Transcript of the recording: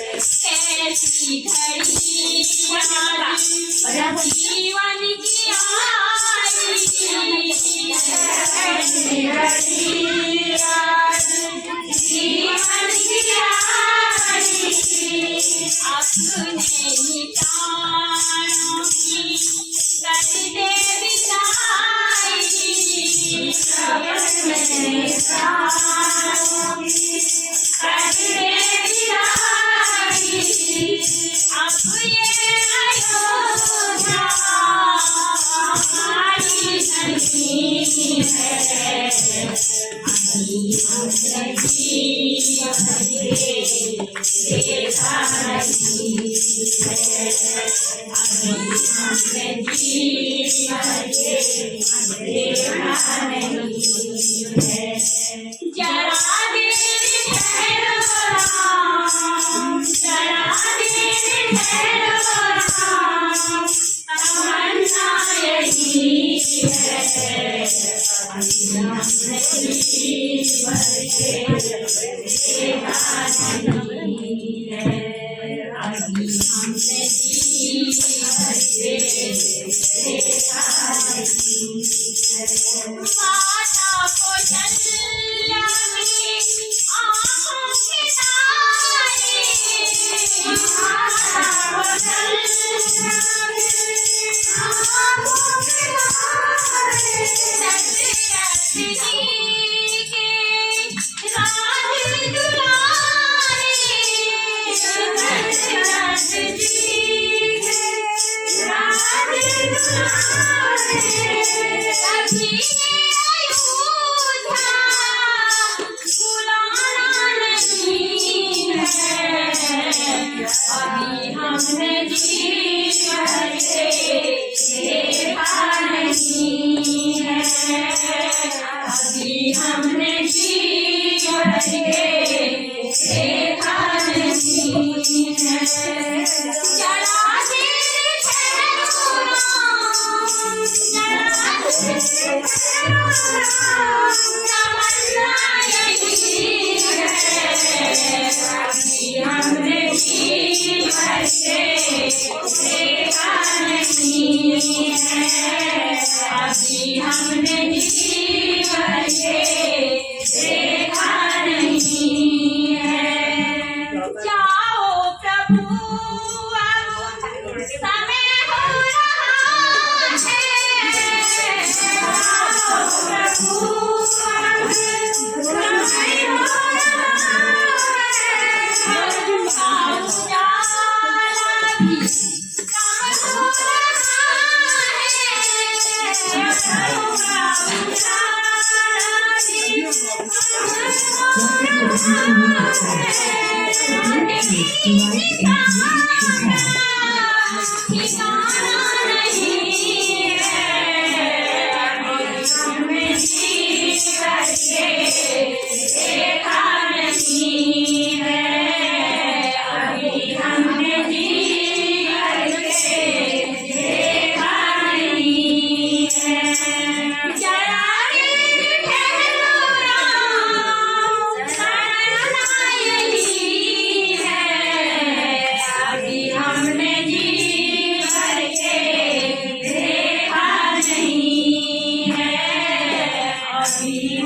कैसी घड़ी जीवन की आई जीवन की आई अपने निशानों की कर दे बिताई अपने निशानों की कर दे बिताई अब ये अयोध्या हमारी नहीं है अभी हम देखा नहीं है अभी हमने देखा नहीं है जरा देर ठहरो राम जरा देर ठहरो राम तमन्ना यही है अभी हमने जीवन देखा नहीं है अभी हमने जीवन देखा नहीं है माता कौशल्या की आँखों की तारे माता कौशल्या की आँखों की तारे दशरथ जी के राज दुलारे दशरथ जी के राज दुलारे अभी अयोध्या बुलाना नहीं है अभी हमने जीवन देखा नहीं है अभी हमने जीवन देखा नहीं है जरा देर ठहरो राम जरा देर ठहरो राम तमन्ना यही है अभी हमने जीवन देखा नहीं है अभी हमने जीवन देखा नहीं है जाओ प्रभु अब समय हो रहा है जाओ प्रभु अब समय हो रहा है उजाला भी कम हो रहा है उजाला भी Amen.